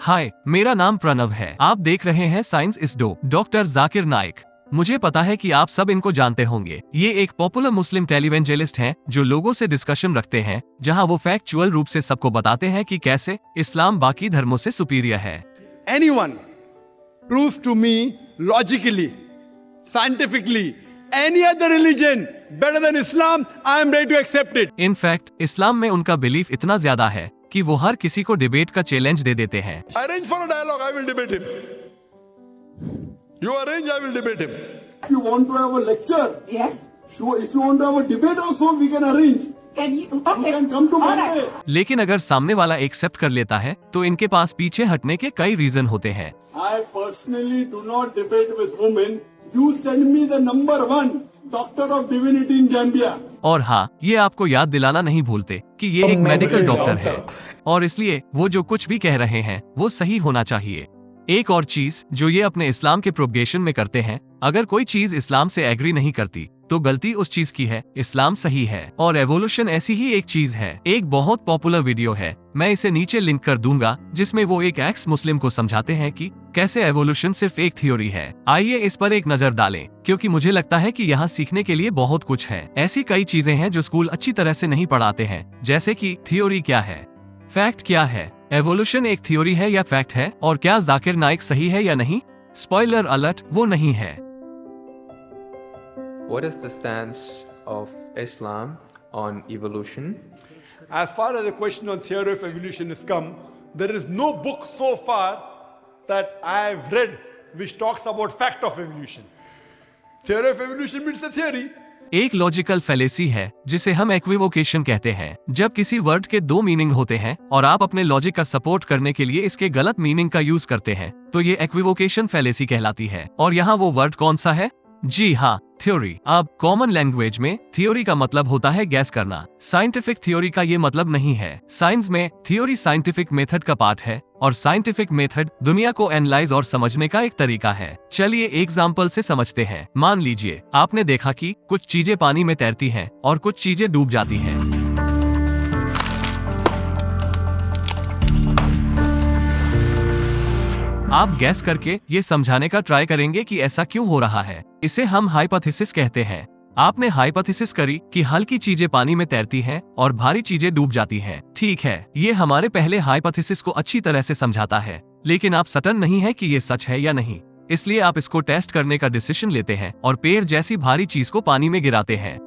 हाय, मेरा नाम प्रणव है। आप देख रहे हैं साइंस इस डॉक्टर जाकिर नाइक। मुझे पता है कि आप सब इनको जानते होंगे। ये एक पॉपुलर मुस्लिम टेलीवेंजेलिस्ट हैं जो लोगों से डिस्कशन रखते हैं, जहां वो फैक्चुअल रूप से सबको बताते हैं कि कैसे इस्लाम बाकी धर्मों से सुपीरियर है। Anyone proves to me logically, scientifically, any other religion better than Islam, I am ready to accept it. In fact Islam में उनका बिलीफ इतना ज्यादा है कि वो हर किसी को डिबेट का चैलेंज दे देते हैं। Arrange for a dialogue, I will debate him. You arrange, I will debate him. If you want to have a lecture, Yes. sure. If you want to have a debate also, we can arrange. Can you? You Okay. can come to All right. Monday. लेकिन अगर सामने वाला accept कर लेता है तो इनके पास पीछे हटने के कई रीजन होते हैं। I personally do not debate with women. You send me the number 1 doctor of divinity in Gambia. और हाँ, ये आपको याद दिलाना नहीं भूलते कि ये एक मेडिकल डॉक्टर है और इसलिए वो जो कुछ भी कह रहे हैं वो सही होना चाहिए। एक और चीज जो ये अपने इस्लाम के प्रोपगेशन में करते हैं, अगर कोई चीज इस्लाम से एग्री नहीं करती तो गलती उस चीज की है, इस्लाम सही है। और एवोल्यूशन ऐसी ही एक चीज है। एक बहुत पॉपुलर वीडियो है, मैं इसे नीचे लिंक कर दूंगा, जिसमें वो एक एक्स मुस्लिम को समझाते हैं कि कैसे एवोल्यूशन सिर्फ एक थ्योरी है। आइए इस पर एक नजर डालें, क्योंकि मुझे लगता है कि यहाँ सीखने के लिए बहुत कुछ है। ऐसी कई चीजें हैं जो स्कूल अच्छी तरह से नहीं पढ़ाते हैं, जैसे कि थ्योरी क्या है, फैक्ट क्या है, एवोल्यूशन एक थ्योरी है या फैक्ट है, और क्या जाकिर नाइक सही है या नहीं। स्पॉइलर अलर्ट, वो नहीं है। What is the stance of Islam on evolution? As far as the question on theory of evolution is come, there is no book so far that I have read which talks about fact of evolution. Theory of evolution means the theory. एक logical fallacy है जिसे हम इक्विवोकेशन कहते हैं। जब किसी word के 2 meaning होते हैं और आप अपने लॉजिक का सपोर्ट करने के लिए इसके गलत मीनिंग का यूज करते हैं, तो ये इक्विवोकेशन फैलेसी कहलाती है। और यहाँ वो वर्ड कौन सा है? जी हाँ, थ्योरी। अब कॉमन लैंग्वेज में थ्योरी का मतलब होता है गैस करना। साइंटिफिक थ्योरी का ये मतलब नहीं है। साइंस में थ्योरी साइंटिफिक मेथड का पार्ट है और साइंटिफिक मेथड दुनिया को एनालाइज और समझने का एक तरीका है। चलिए एग्जाम्पल से समझते हैं। मान लीजिए आपने देखा कि कुछ चीजें पानी में तैरती हैं और कुछ चीजें डूब जाती हैं। आप गैस करके ये समझाने का ट्राई करेंगे कि ऐसा क्यों हो रहा है। इसे हम हाइपोथेसिस कहते हैं। आपने हाइपोथेसिस करी कि हल्की चीजें पानी में तैरती हैं और भारी चीजें डूब जाती हैं। ठीक है, ये हमारे पहले हाइपोथेसिस को अच्छी तरह से समझाता है, लेकिन आप सर्टेन नहीं है कि ये सच है या नहीं। इसलिए आप इसको टेस्ट करने का डिसीजन लेते हैं और पेड़ जैसी भारी चीज को पानी में गिराते हैं।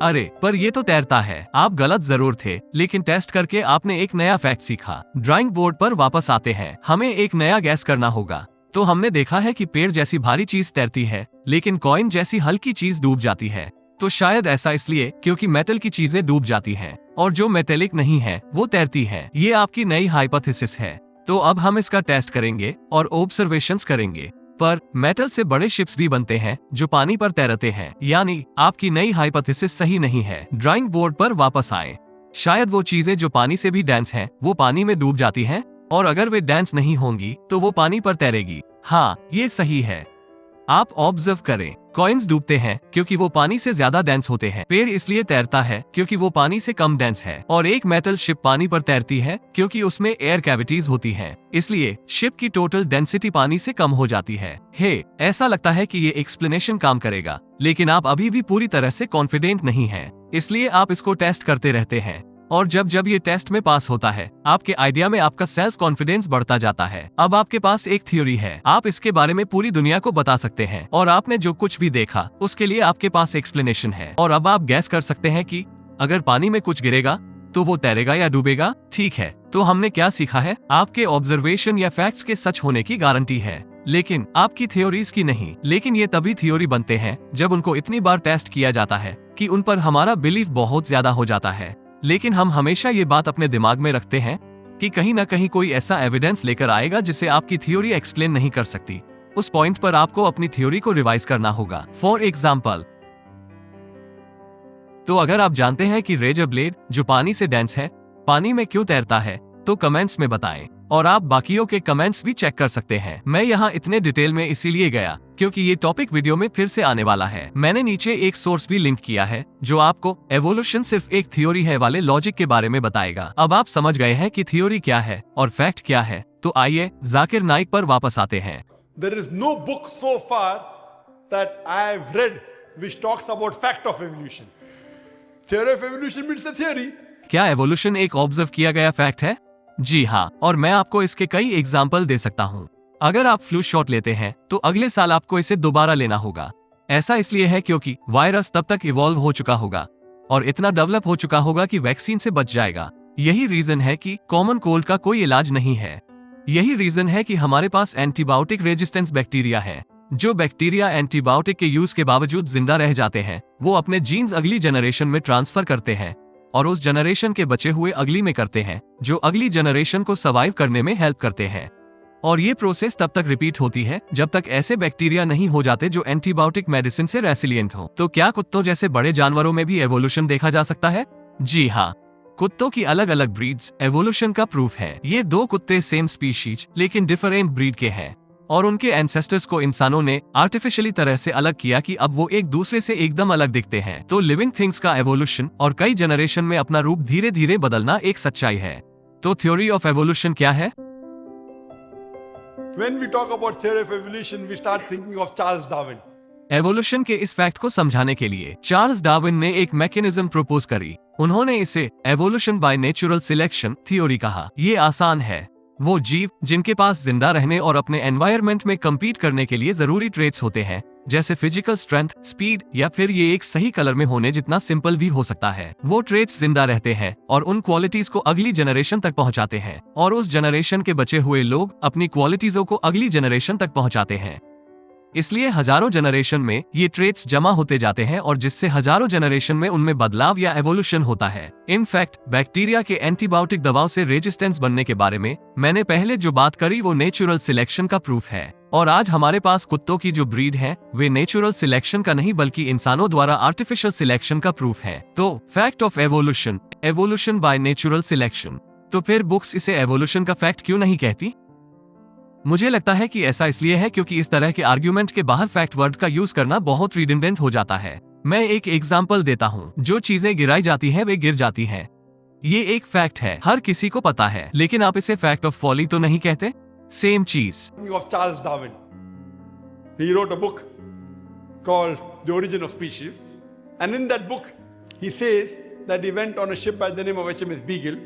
अरे पर ये तो तैरता है। आप गलत जरूर थे, लेकिन टेस्ट करके आपने एक नया फैक्ट सीखा। ड्राइंग बोर्ड पर वापस आते हैं। हमें एक नया गैस करना होगा। तो हमने देखा है कि पेड़ जैसी भारी चीज तैरती है, लेकिन कॉइन जैसी हल्की चीज डूब जाती है। तो शायद ऐसा इसलिए क्योंकि मेटल की चीजें डूब जाती हैं और जो मेटेलिक नहीं है वो तैरती है। ये आपकी नई हाइपोथेसिस है। तो अब हम इसका टेस्ट करेंगे और ऑब्जर्वेशंस करेंगे। पर मेटल से बड़े शिप्स भी बनते हैं जो पानी पर तैरते हैं, यानी आपकी नई हाइपोथेसिस सही नहीं है। ड्राइंग बोर्ड पर वापस आए। शायद वो चीजें जो पानी से भी डेंस हैं, वो पानी में डूब जाती हैं, और अगर वे डेंस नहीं होंगी तो वो पानी पर तैरेगी। हाँ, ये सही है। आप ऑब्जर्व करें, कॉइन्स डूबते हैं क्योंकि वो पानी से ज्यादा डेंस होते हैं। पेड़ इसलिए तैरता है क्योंकि वो पानी से कम डेंस है। और एक मेटल शिप पानी पर तैरती है क्योंकि उसमें एयर कैविटीज होती हैं। इसलिए शिप की टोटल डेंसिटी पानी से कम हो जाती है। हे, ऐसा लगता है कि ये एक्सप्लेनेशन काम करेगा, लेकिन आप अभी भी पूरी तरह से कॉन्फिडेंट नहीं हैं। इसलिए आप इसको टेस्ट करते रहते हैं, और जब जब ये टेस्ट में पास होता है, आपके आइडिया में आपका सेल्फ कॉन्फिडेंस बढ़ता जाता है। अब आपके पास एक थ्योरी है, आप इसके बारे में पूरी दुनिया को बता सकते हैं, और आपने जो कुछ भी देखा उसके लिए आपके पास एक्सप्लेनेशन है। और अब आप गैस कर सकते हैं कि अगर पानी में कुछ गिरेगा तो वो तैरेगा या डूबेगा। ठीक है, तो हमने क्या सीखा है? आपके ऑब्जर्वेशन या फैक्ट्स के सच होने की गारंटी है, लेकिन आपकी थ्योरीज की नहीं। लेकिन ये तभी थ्योरी बनते हैं जब उनको इतनी बार टेस्ट किया जाता है कि उन पर हमारा बिलीफ बहुत ज्यादा हो जाता है। लेकिन हम हमेशा ये बात अपने दिमाग में रखते हैं कि कहीं ना कहीं कोई ऐसा एविडेंस लेकर आएगा जिसे आपकी थ्योरी एक्सप्लेन नहीं कर सकती। उस पॉइंट पर आपको अपनी थ्योरी को रिवाइज करना होगा। फॉर एग्जाम्पल, तो अगर आप जानते हैं कि रेजर ब्लेड जो पानी से डेंस है, पानी में क्यों तैरता है, तो कमेंट्स में बताएं। और आप बाकियों के कमेंट्स भी चेक कर सकते हैं। मैं यहाँ इतने डिटेल में इसीलिए गया क्योंकि ये टॉपिक वीडियो में फिर से आने वाला है। मैंने नीचे एक सोर्स भी लिंक किया है जो आपको एवोल्यूशन सिर्फ एक थ्योरी है वाले लॉजिक के बारे में बताएगा। अब आप समझ गए हैं कि थ्योरी क्या है और फैक्ट क्या है, तो आइए जाकिर नाइक पर वापस आते हैं। There is no book so far that I have read which talks about fact of evolution. Theory of evolution means the theory. क्या एवोल्यूशन एक ऑब्जर्व किया गया फैक्ट है? जी हाँ, और मैं आपको इसके कई एग्जाम्पल दे सकता हूँ। अगर आप फ्लू शॉट लेते हैं तो अगले साल आपको इसे दोबारा लेना होगा। ऐसा इसलिए है क्योंकि वायरस तब तक इवॉल्व हो चुका होगा और इतना डेवलप हो चुका होगा कि वैक्सीन से बच जाएगा। यही रीजन है कि कॉमन कोल्ड का कोई इलाज नहीं है। यही रीजन है कि हमारे पास एंटीबायोटिक रेजिस्टेंस बैक्टीरिया है। जो बैक्टीरिया एंटीबायोटिक के यूज के बावजूद जिंदा रह जाते हैं, वो अपने जीन्स अगली जनरेशन में ट्रांसफर करते हैं और उस जनरेशन के बचे हुए अगली में करते हैं, जो अगली जनरेशन को सर्वाइव करने में हेल्प करते हैं। और ये प्रोसेस तब तक रिपीट होती है जब तक ऐसे बैक्टीरिया नहीं हो जाते जो एंटीबायोटिक मेडिसिन से रेसिलिएंट हो। तो क्या कुत्तों जैसे बड़े जानवरों में भी एवोल्यूशन देखा जा सकता है? जी हाँ, कुत्तों की अलग अलग ब्रीड्स एवोल्यूशन का प्रूफ है। ये दो कुत्ते सेम स्पीशीज लेकिन डिफरेंट ब्रीड के हैं और उनके एंसेस्टर्स को इंसानों ने आर्टिफिशियली तरह से अलग किया कि अब वो एक दूसरे से एकदम अलग दिखते हैं। तो लिविंग थिंग्स का एवोल्यूशन और कई जनरेशन में अपना रूप धीरे धीरे बदलना एक सच्चाई है। तो थ्योरी ऑफ एवोल्यूशन क्या है? When we talk about theory of evolution, we start thinking of Charles Darwin. Evolution के इस फैक्ट को समझाने के लिए चार्ल्स डार्विन ने एक मैकेनिज्म प्रपोज करी। उन्होंने इसे evolution by natural selection theory कहा। ये आसान है। वो जीव जिनके पास जिंदा रहने और अपने एनवायरनमेंट में कम्पीट करने के लिए जरूरी ट्रेट्स होते हैं, जैसे फिजिकल स्ट्रेंथ, स्पीड या फिर ये एक सही कलर में होने जितना सिंपल भी हो सकता है, वो ट्रेट्स जिंदा रहते हैं और उन क्वालिटीज को अगली जनरेशन तक पहुंचाते हैं और उस जनरेशन के बचे हुए लोग अपनी क्वालिटीजों को अगली जनरेशन तक पहुंचाते हैं। इसलिए हजारों जनरेशन में ये ट्रेट्स जमा होते जाते हैं और जिससे हजारों जनरेशन में उनमें बदलाव या एवोल्यूशन होता है। इनफैक्ट बैक्टीरिया के एंटीबायोटिक दवाओं से रेजिस्टेंस बनने के बारे में मैंने पहले जो बात करी वो नेचुरल सिलेक्शन का प्रूफ है। और आज हमारे पास कुत्तों की जो ब्रीड है वे नेचुरल सिलेक्शन का नहीं बल्कि इंसानों द्वारा आर्टिफिशियल सिलेक्शन का प्रूफ है। तो fact of evolution, evolution by natural selection. तो फिर बुक्स इसे एवोल्यूशन का फैक्ट क्यों नहीं कहती? मुझे लगता है कि ऐसा इसलिए है क्योंकि इस तरह के आर्ग्यूमेंट के बाहर फैक्ट वर्ड का यूज करना बहुत रिडंडेंट हो जाता है। मैं एक एग्जांपल देता हूँ। जो चीजें गिराई जाती हैं वे गिर जाती हैं। ये एक फैक्ट है, हर किसी को पता है, लेकिन आप इसे फैक्ट ऑफ फॉली तो नहीं कहते। सेम चीज। Of Charles Darwin. He wrote a book called The Origin of Species, and in that book he says that he went on a ship by the name of HMS Beagle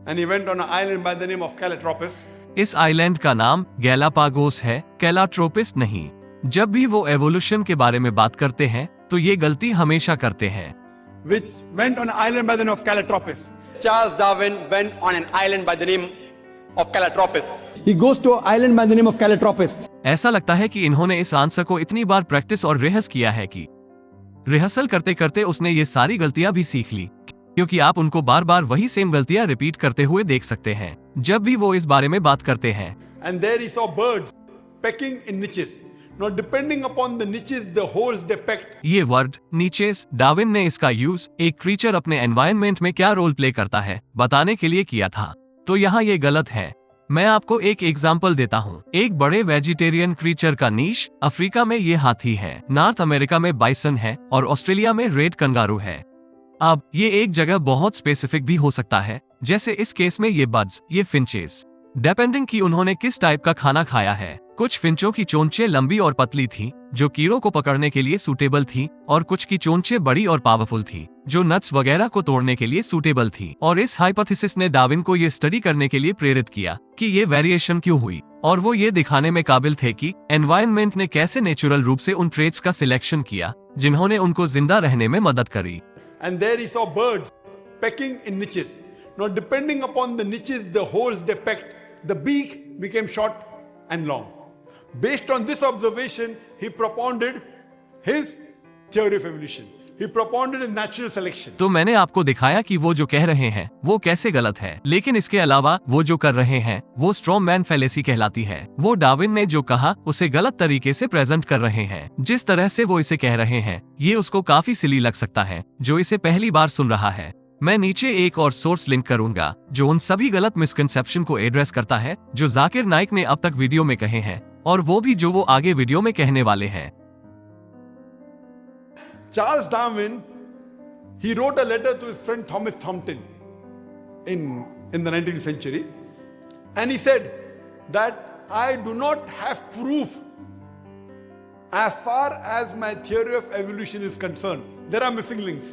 and he went on an island by the name of Calotropis. इस island का नाम Galapagos है, कैलाट्रोपिस नहीं। जब भी वो evolution के बारे में बात करते हैं तो ये गलती हमेशा करते हैं। Which went on an island by the name of Calotropis. Charles Darwin went on an island by the name of Calotropis. He goes to an island by the name of Calotropis. ऐसा लगता है कि इन्होंने इस answer को इतनी बार practice और rehearse किया है कि रिहर्सल करते करते उसने ये सारी गलतियां भी सीख ली, क्योंकि आप उनको बार बार वही सेम गलतियां रिपीट करते हुए देख सकते हैं जब भी वो इस बारे में बात करते हैं। And there he saw birds pecking in niches. Now depending upon the niches, the holes they pecked. ये वर्ड नीचेस, डार्विन ने इसका यूज एक क्रीचर अपने एनवायरनमेंट में क्या रोल प्ले करता है बताने के लिए किया था। तो यहाँ ये गलत है। मैं आपको एक एग्जाम्पल देता हूँ। एक बड़े वेजिटेरियन क्रीचर का नीश अफ्रीका में ये हाथी है, नॉर्थ अमेरिका में बाइसन है और ऑस्ट्रेलिया में रेड कंगारू है। अब ये एक जगह बहुत स्पेसिफिक भी हो सकता है, जैसे इस केस में ये बर्ड्स, ये फिंचेस, डिपेंडिंग कि उन्होंने किस टाइप का खाना खाया है। कुछ फिंचों की चोंचें लंबी और पतली थी जो कीड़ों को पकड़ने के लिए सूटेबल थी, और कुछ की चोंचें बड़ी और पावरफुल थी जो नट्स वगैरह को तोड़ने के लिए सूटेबल थी। और इस हाइपोथेसिस ने डार्विन को ये स्टडी करने के लिए प्रेरित किया कि ये वेरिएशन क्यों हुई, और वो ये दिखाने में काबिल थे कि एनवायरनमेंट ने कैसे नेचुरल रूप से उन ट्रेट्स का सिलेक्शन किया जिन्होंने उनको जिंदा रहने में मदद करी। And there he saw birds pecking in niches. Now depending upon the niches, the holes they pecked, the beak became short and long. Based on this observation, he propounded his theory of evolution. He propounded a natural selection. तो मैंने आपको दिखाया कि वो जो कह रहे हैं वो कैसे गलत है, लेकिन इसके अलावा वो जो कर रहे हैं वो स्ट्रॉन्ग मैन फैलेसी कहलाती है। वो डार्विन ने जो कहा उसे गलत तरीके से प्रेजेंट कर रहे हैं। जिस तरह से वो इसे कह रहे हैं ये उसको काफी सिली लग सकता है जो इसे पहली बार सुन रहा है। मैं नीचे एक और सोर्स लिंक करूंगा जो उन सभी गलत मिसकंसेप्शन को एड्रेस करता है जो जाकिर नाइक ने अब तक वीडियो में कहे हैं, और वो भी जो वो आगे वीडियो में कहने वाले हैं। Charles Darwin, he wrote a letter to his friend Thomas Thomson in the 19th century, and he said that I do not have proof as far as my theory of evolution is concerned. There are missing links.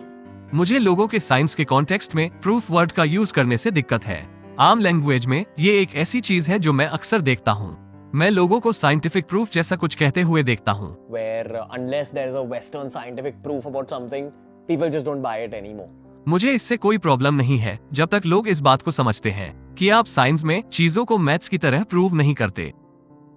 मुझे लोगों के science के context में proof word का use करने से दिक्कत है। आम लैंग्वेज में ये एक ऐसी चीज है जो मैं अक्सर देखता हूँ। मैं लोगों को साइंटिफिक प्रूफ जैसा कुछ कहते हुए देखता हूँ। Where unless there is a Western scientific proof about something, people just don't buy it anymore. मुझे इससे कोई प्रॉब्लम नहीं है जब तक लोग इस बात को समझते हैं कि आप साइंस में चीजों को मैथ्स की तरह प्रूव नहीं करते।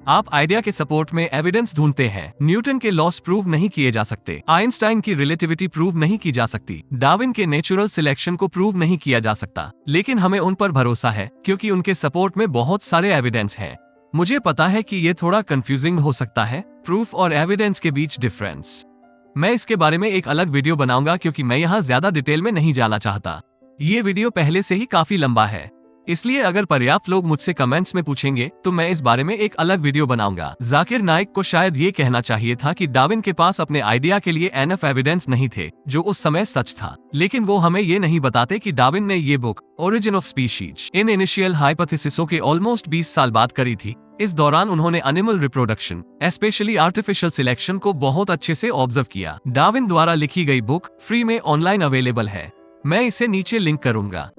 आप आइडिया के सपोर्ट में एविडेंस ढूंढते हैं। न्यूटन के लॉस प्रूव नहीं किए जा सकते, आइंस्टाइन की रिलेटिविटी प्रूव नहीं की जा सकती, डार्विन के नेचुरल सिलेक्शन को प्रूव नहीं किया जा सकता, लेकिन हमें उन पर भरोसा है क्योंकि उनके सपोर्ट में बहुत सारे एविडेंस हैं। मुझे पता है कि ये थोड़ा कंफ्यूजिंग हो सकता है, प्रूफ और एविडेंस के बीच डिफरेंस। मैं इसके बारे में एक अलग वीडियो बनाऊंगा क्योंकि मैं यहाँ ज्यादा डिटेल में नहीं जाना चाहता। ये वीडियो पहले से ही काफी लंबा है, इसलिए अगर पर्याप्त लोग मुझसे कमेंट्स में पूछेंगे तो मैं इस बारे में एक अलग वीडियो बनाऊंगा। जाकिर नाइक को शायद ये कहना चाहिए था कि डार्विन के पास अपने आइडिया के लिए एनफ एविडेंस नहीं थे, जो उस समय सच था, लेकिन वो हमें ये नहीं बताते कि डार्विन ने ये book origin of species in initial हाइपोथेसिसों के ऑलमोस्ट 20 साल बाद करी थी। इस दौरान उन्होंने animal reproduction, specially artificial selection को बहुत अच्छे से ऑब्जर्व किया। डार्विन द्वारा लिखी गई बुक फ्री में ऑनलाइन अवेलेबल है, मैं इसे नीचे लिंक करूंगा।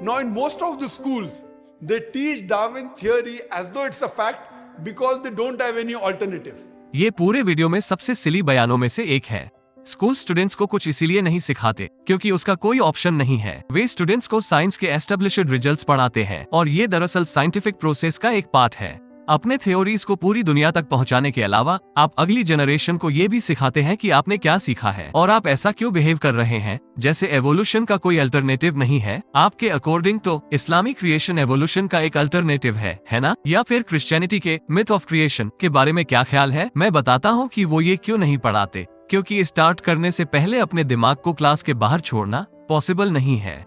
Now, in most of the schools, they teach Darwin theory as though it's a fact because they don't have any alternative. ये पूरे वीडियो में सबसे सिली बयानों में से एक है। स्कूल स्टूडेंट्स को कुछ इसीलिए नहीं सिखाते क्योंकि उसका कोई ऑप्शन नहीं है। वे स्टूडेंट्स को साइंस के एस्टेब्लिश्ड रिजल्ट्स पढ़ाते हैं और ये दरअसल साइंटिफिक प्रोसेस का एक पार्ट है। अपने थ्योरीज को पूरी दुनिया तक पहुंचाने के अलावा आप अगली जनरेशन को ये भी सिखाते हैं कि आपने क्या सीखा है और आप ऐसा क्यों बिहेव कर रहे हैं, जैसे एवोल्यूशन का कोई अल्टरनेटिव नहीं है। आपके अकॉर्डिंग तो इस्लामिक क्रिएशन एवोल्यूशन का एक अल्टरनेटिव है ना? या फिर क्रिश्चियनिटी के मिथ ऑफ क्रिएशन के बारे में क्या ख्याल है? मैं बताता हूँ कि वो ये क्यों नहीं पढ़ाते, क्योंकि स्टार्ट करने से पहले अपने दिमाग को क्लास के बाहर छोड़ना पॉसिबल नहीं है।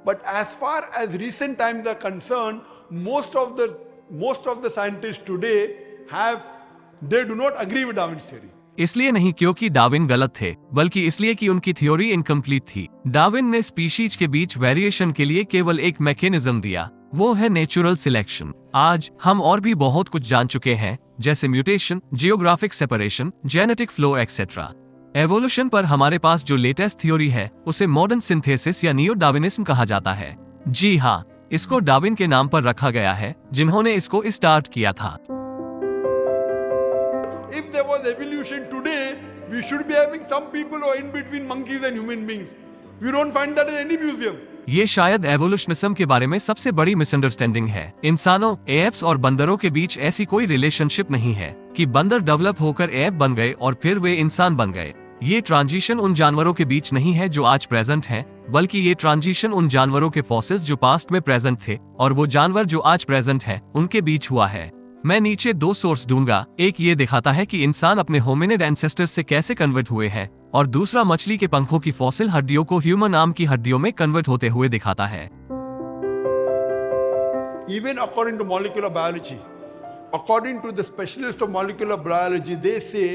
But as far as recent times are concerned, most of the scientists today they do not agree with Darwin's theory. इसलिए नहीं क्योंकि डार्विन गलत थे, बल्कि इसलिए कि उनकी थ्योरी इनकम्प्लीट थी। डार्विन ने स्पीशीज के बीच वेरिएशन के लिए केवल एक मैकेनिज्म दिया, वो है नेचुरल सिलेक्शन। आज हम और भी बहुत कुछ जान चुके हैं, जैसे mutation, geographic separation, genetic flow etcetera. Evolution पर हमारे पास जो लेटेस्ट थ्योरी है उसे मॉडर्न सिंथेसिस या नियो डार्विनिज्म कहा जाता है। जी हाँ, इसको डार्विन के नाम पर रखा गया है, जिन्होंने इसको स्टार्ट किया था। If there was evolution today, we should be having some people who are in between monkeys and human beings. We don't find that in any museum. ये शायद एवोल्यूशनिज्म के बारे में सबसे बड़ी मिसअंडरस्टैंडिंग है। इंसानों, एप्स और बंदरों के बीच ऐसी कोई रिलेशनशिप नहीं है कि बंदर डेवलप होकर एप बन गए और फिर वे इंसान बन गए। ये ट्रांजिशन उन जानवरों के बीच नहीं है जो आज प्रेजेंट हैं, बल्कि ये ट्रांजिशन उन जानवरों के फॉसिल्स जो पास्ट में प्रेजेंट थे और वो जानवर जो आज प्रेजेंट हैं, उनके बीच हुआ है। मैं नीचे 2 सोर्स दूंगा, एक ये दिखाता है कि इंसान अपने होमिनिड एंसेस्टर्स से कैसे कन्वर्ट हुए हैं, और दूसरा मछली के पंखों की फॉसिल हड्डियों को ह्यूमन आर्म की हड्डियों में कन्वर्ट होते हुए दिखाता है। Even according to molecular biology, according to the specialist of molecular biology, they say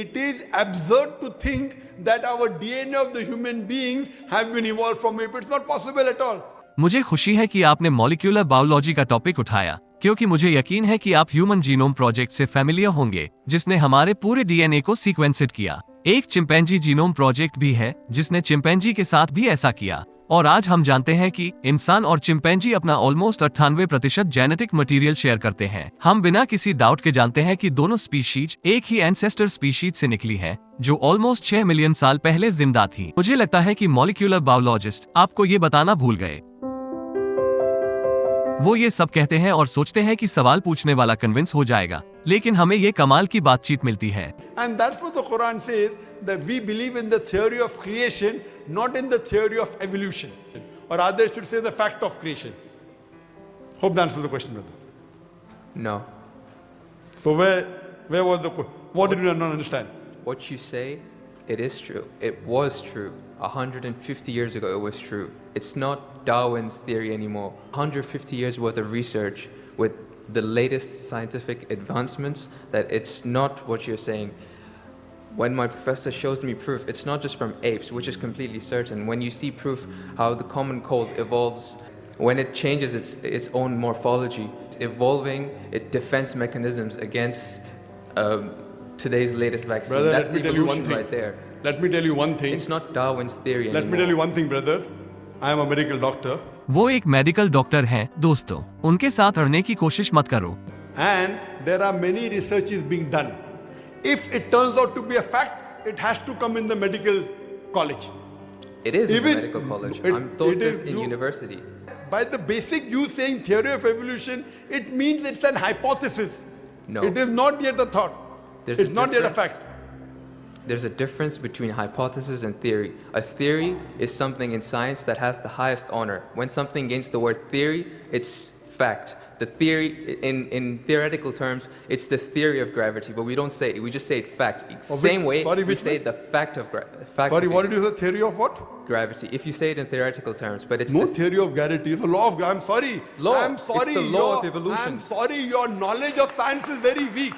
it is absurd to think that our DNA of the human beings have been evolved from ape. It's not possible at all. मुझे खुशी है कि आपने molecular biology का topic उठाया, क्योंकि मुझे यकीन है कि आप ह्यूमन जीनोम प्रोजेक्ट से फैमिलियर होंगे, जिसने हमारे पूरे डीएनए को सीक्वेंसेड किया। एक चिंपैंजी जीनोम प्रोजेक्ट भी है जिसने चिंपैंजी के साथ भी ऐसा किया, और आज हम जानते हैं कि इंसान और चिंपैंजी अपना ऑलमोस्ट 98% जेनेटिक मटेरियल शेयर करते हैं। हम बिना किसी डाउट के जानते हैं कि दोनों स्पीशीज एक ही एंसेस्टर स्पीशीज से निकली है, जो ऑलमोस्ट 6 मिलियन साल पहले जिंदा थी। मुझे लगता है कि मॉलिक्यूलर बायोलॉजिस्ट आपको ये बताना भूल गए। वो ये सब कहते हैं और सोचते हैं कि सवाल पूछने वाला कन्विंस हो जाएगा, लेकिन हमें ये कमाल की बातचीत मिलती है। And that's what the Quran says, that we believe in the theory of creation, not in the theory of evolution. Or rather, I should say the fact of creation. Hope that answers the question, brother. No. So where was what did you not understand? What you say It is true. It was true. 150 years ago, it was true. It's not Darwin's theory anymore. 150 years worth of research with the latest scientific advancements that it's not what you're saying. When my professor shows me proof, it's not just from apes, which is completely certain. When you see proof how the common cold evolves, when it changes its own morphology, it's evolving its defense mechanisms against today's latest vaccine. Brother, That's let me tell you one evolution thing. right there. Let me tell you one thing. It's not Darwin's theory Let me anymore. tell you one thing, brother. I am a medical doctor. वो एक medical doctor हैं दोस्तों, उनके साथ अड़ने की कोशिश मत करो। And there are many researches being done. If it turns out to be a fact, it has to come in the medical college. It is in the Even- medical college. it's- I'm taught it this is- in you- university. By the basic you saying theory of evolution, it means it's an hypothesis. No. It is not yet a thought. There's it's a not yet a difference. fact. There's a difference between hypothesis and theory. A theory is something in science that has the highest honor. When something gains the word theory, it's fact. The theory, in theoretical terms, it's the theory of gravity, but we don't say it. We just say it fact. Same way sorry, we which say one? the fact of fact Sorry, of what did you say? Theory of what? gravity. If you say it in theoretical terms, but it's No the, theory of gravity. It's a law of gravity. I'm sorry. Law. I'm sorry. It's the law of Your- evolution. I'm sorry. Your knowledge of science is very weak.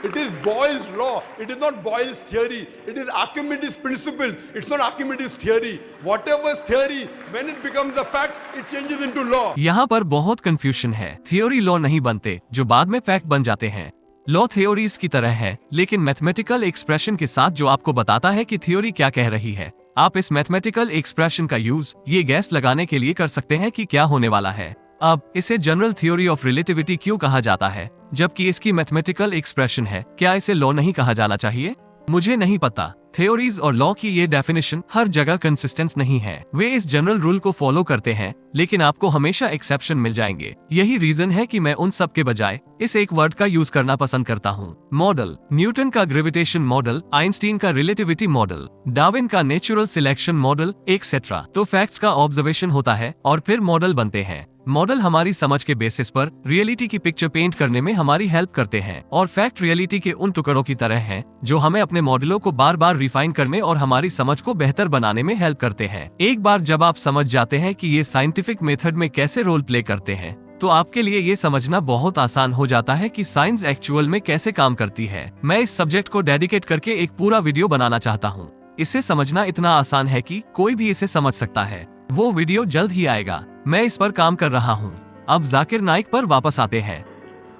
It is Boyle's law. It is not Boyle's theory. It is Archimedes' principles. It's not Archimedes' theory. Whatever's theory, when it becomes a fact, it changes into law. यहाँ पर बहुत confusion है। Theory law नहीं बनते जो बाद में fact बन जाते हैं। लॉ थ्योरीज की तरह है, लेकिन मैथमेटिकल एक्सप्रेशन के साथ जो आपको बताता है कि थ्योरी क्या कह रही है। आप इस मैथमेटिकल एक्सप्रेशन का यूज ये गैस लगाने के लिए कर सकते हैं कि क्या होने वाला है। अब इसे जनरल थ्योरी ऑफ रिलेटिविटी क्यों कहा जाता है, जबकि इसकी मैथमेटिकल एक्सप्रेशन है? क्या इसे लॉ नहीं कहा जाना चाहिए? मुझे नहीं पता। थ्योरीज और लॉ की ये डेफिनेशन हर जगह कंसिस्टेंट नहीं है। वे इस जनरल रूल को फॉलो करते हैं, लेकिन आपको हमेशा एक्सेप्शन मिल जाएंगे। यही रीजन है कि मैं उन सब के बजाय इस एक वर्ड का यूज करना पसंद करता हूँ। मॉडल, न्यूटन का ग्रेविटेशन मॉडल, आइंस्टीन का रिलेटिविटी मॉडल, डार्विन का नेचुरल सिलेक्शन मॉडल, एक्सेट्रा। तो फैक्ट्स का ऑब्जर्वेशन होता है और फिर मॉडल बनते हैं। मॉडल हमारी समझ के बेसिस पर रियलिटी की पिक्चर पेंट करने में हमारी हेल्प करते हैं, और फैक्ट रियलिटी के उन टुकड़ों की तरह हैं जो हमें अपने मॉडलों को बार बार रिफाइन करने और हमारी समझ को बेहतर बनाने में हेल्प करते हैं। एक बार जब आप समझ जाते हैं कि ये साइंटिफिक मेथड में कैसे रोल प्ले करते हैं, तो आपके लिए ये समझना बहुत आसान हो जाता है कि साइंस एक्चुअल में कैसे काम करती है। मैं इस सब्जेक्ट को डेडिकेट करके एक पूरा वीडियो बनाना चाहता हूँ। इसे समझना इतना आसान है कि कोई भी इसे समझ सकता है। वो वीडियो जल्द ही आएगा। मैं इस पर काम कर रहा हूँ। अब जाकिर नाइक पर वापस आते हैं।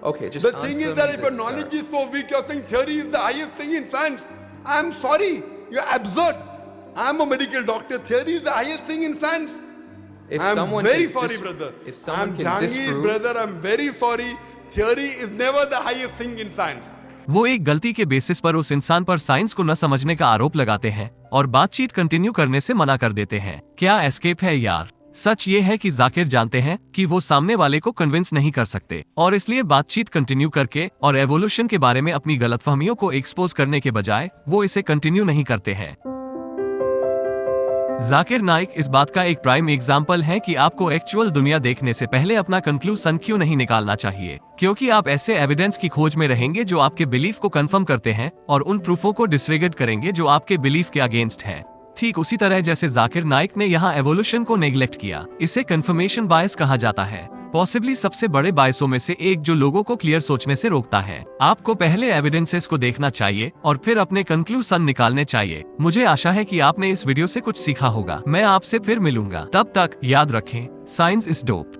okay, just The thing answer is that me if your this, knowledge is so weak, you're saying theory is the highest thing in science. I'm sorry. You're absurd. I'm a medical doctor. Theory is the highest thing in science. If I'm someone very can sorry, dis- brother. If someone I'm can Jahangir, disprove, brother. I'm very sorry. Theory is never the highest thing in science. वो एक गलती के basis पर उस इंसान पर science को न समझने का आरोप लगाते हैं और बातचीत कंटिन्यू करने से मना कर देते हैं। क्या एस्केप है यार? सच ये है कि जाकिर जानते हैं कि वो सामने वाले को कन्विंस नहीं कर सकते, और इसलिए बातचीत कंटिन्यू करके और एवोल्यूशन के बारे में अपनी गलतफहमियों को एक्सपोज करने के बजाय वो इसे कंटिन्यू नहीं करते हैं। जाकिर नाइक इस बात का एक प्राइम एग्जाम्पल है कि आपको एक्चुअल दुनिया देखने से पहले अपना कंक्लूजन क्यों नहीं निकालना चाहिए, क्योंकि आप ऐसे एविडेंस की खोज में रहेंगे जो आपके बिलीफ को कंफर्म करते हैं और उन प्रूफों को डिसरेगेट करेंगे जो आपके बिलीफ के अगेंस्ट हैं। ठीक उसी तरह जैसे जाकिर नाइक ने यहाँ एवोल्यूशन को नेग्लेक्ट किया। इसे कंफर्मेशन बायस कहा जाता है, पॉसिबली सबसे बड़े बायसों में से एक जो लोगों को क्लियर सोचने से रोकता है। आपको पहले एविडेंसेस को देखना चाहिए और फिर अपने कंक्लूजन निकालने चाहिए। मुझे आशा है कि आपने इस वीडियो से कुछ सीखा होगा। मैं आपसे फिर मिलूंगा, तब तक याद रखें, साइंस इज डोप।